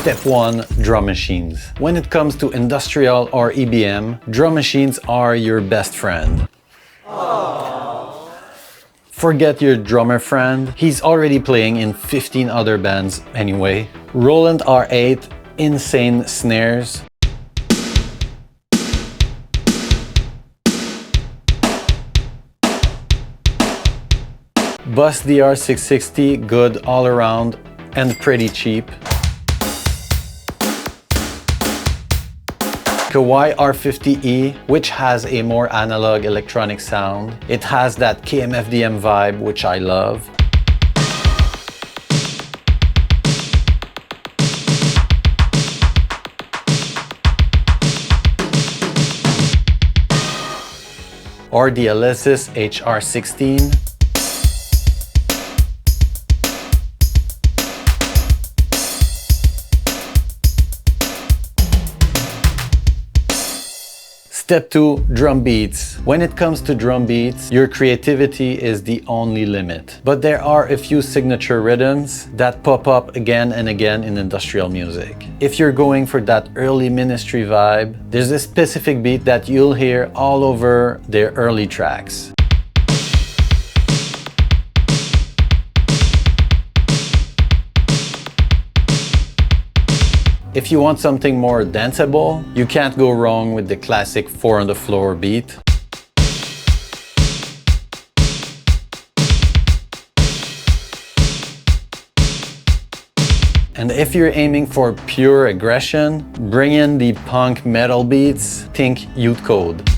Step 1. Drum machines. When it comes to industrial or EBM, drum machines are your best friend. Forget your drummer friend, he's already playing in 15 other bands anyway. Roland R8, insane snares. Boss DR660, good all around and pretty cheap. Kawai R50E, which has a more analog electronic sound. It has that KMFDM vibe, which I love. Or the Alesis HR16. Step 2. Drum beats. When it comes to drum beats, your creativity is the only limit. But there are a few signature rhythms that pop up again and again in industrial music. If you're going for that early Ministry vibe, there's a specific beat that you'll hear all over their early tracks. If you want something more danceable, you can't go wrong with the classic 4 on the floor beat. And if you're aiming for pure aggression, bring in the punk metal beats, think Youth Code.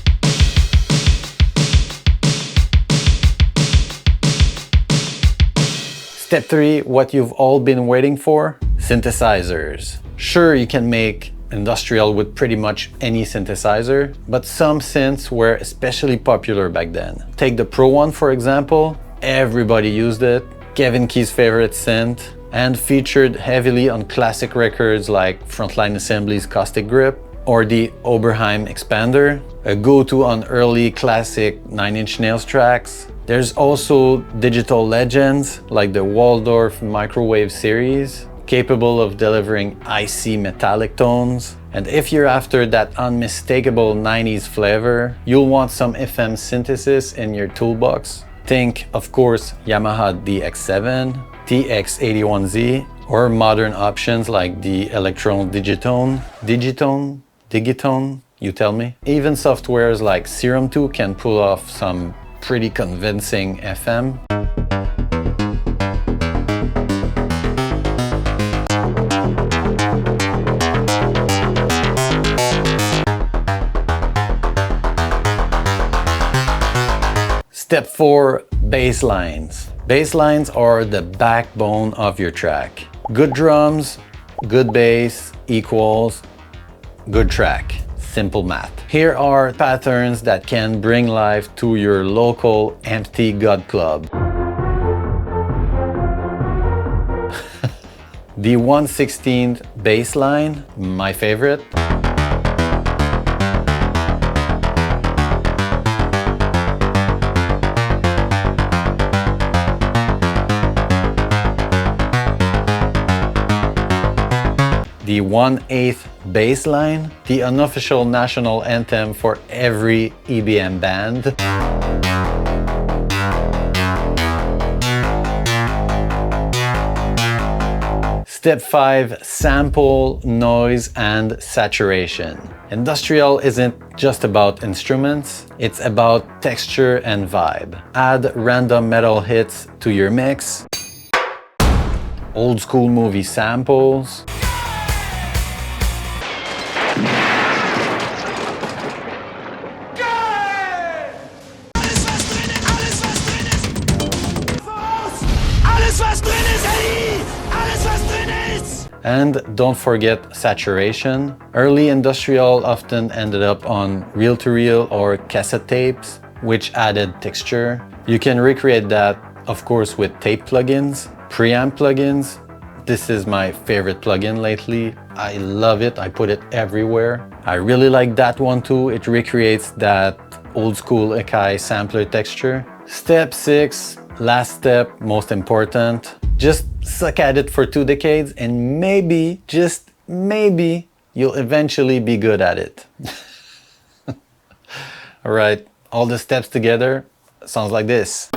Step 3, what you've all been waiting for, synthesizers. Sure, you can make industrial with pretty much any synthesizer, but some synths were especially popular back then. Take the Pro One for example, everybody used it, Kevin Key's favorite synth, and featured heavily on classic records like Frontline Assembly's Caustic Grip, or the Oberheim Expander, a go-to on early classic Nine Inch Nails tracks. There's also digital legends like the Waldorf Microwave series, capable of delivering icy metallic tones. And if you're after that unmistakable 90s flavor, you'll want some FM synthesis in your toolbox. Think, of course, Yamaha DX7, TX81Z, or modern options like the Electron Digitone, you tell me. Even softwares like Serum 2 can pull off some pretty convincing FM. Step 4. Basslines. Basslines are the backbone of your track. Good drums, good bass equals good track. Simple math. Here are patterns that can bring life to your local empty God club. The 1/16th bass line, my favorite. The 1/8th bass line, the unofficial national anthem for every EBM band. Step 5. Sample, noise, and saturation. Industrial isn't just about instruments, it's about texture and vibe. Add random metal hits to your mix, old school movie samples, and don't forget saturation. Early industrial often ended up on reel-to-reel or cassette tapes, which added texture. You can recreate that, of course, with tape plugins, preamp plugins. This is my favorite plugin lately. I love it, I put it everywhere. I really like that one too. It recreates that old school Akai sampler texture. Step 6, last step, most important. Just suck at it for 2 decades and maybe, just maybe you'll eventually be good at it. All right, all the steps together sounds like this.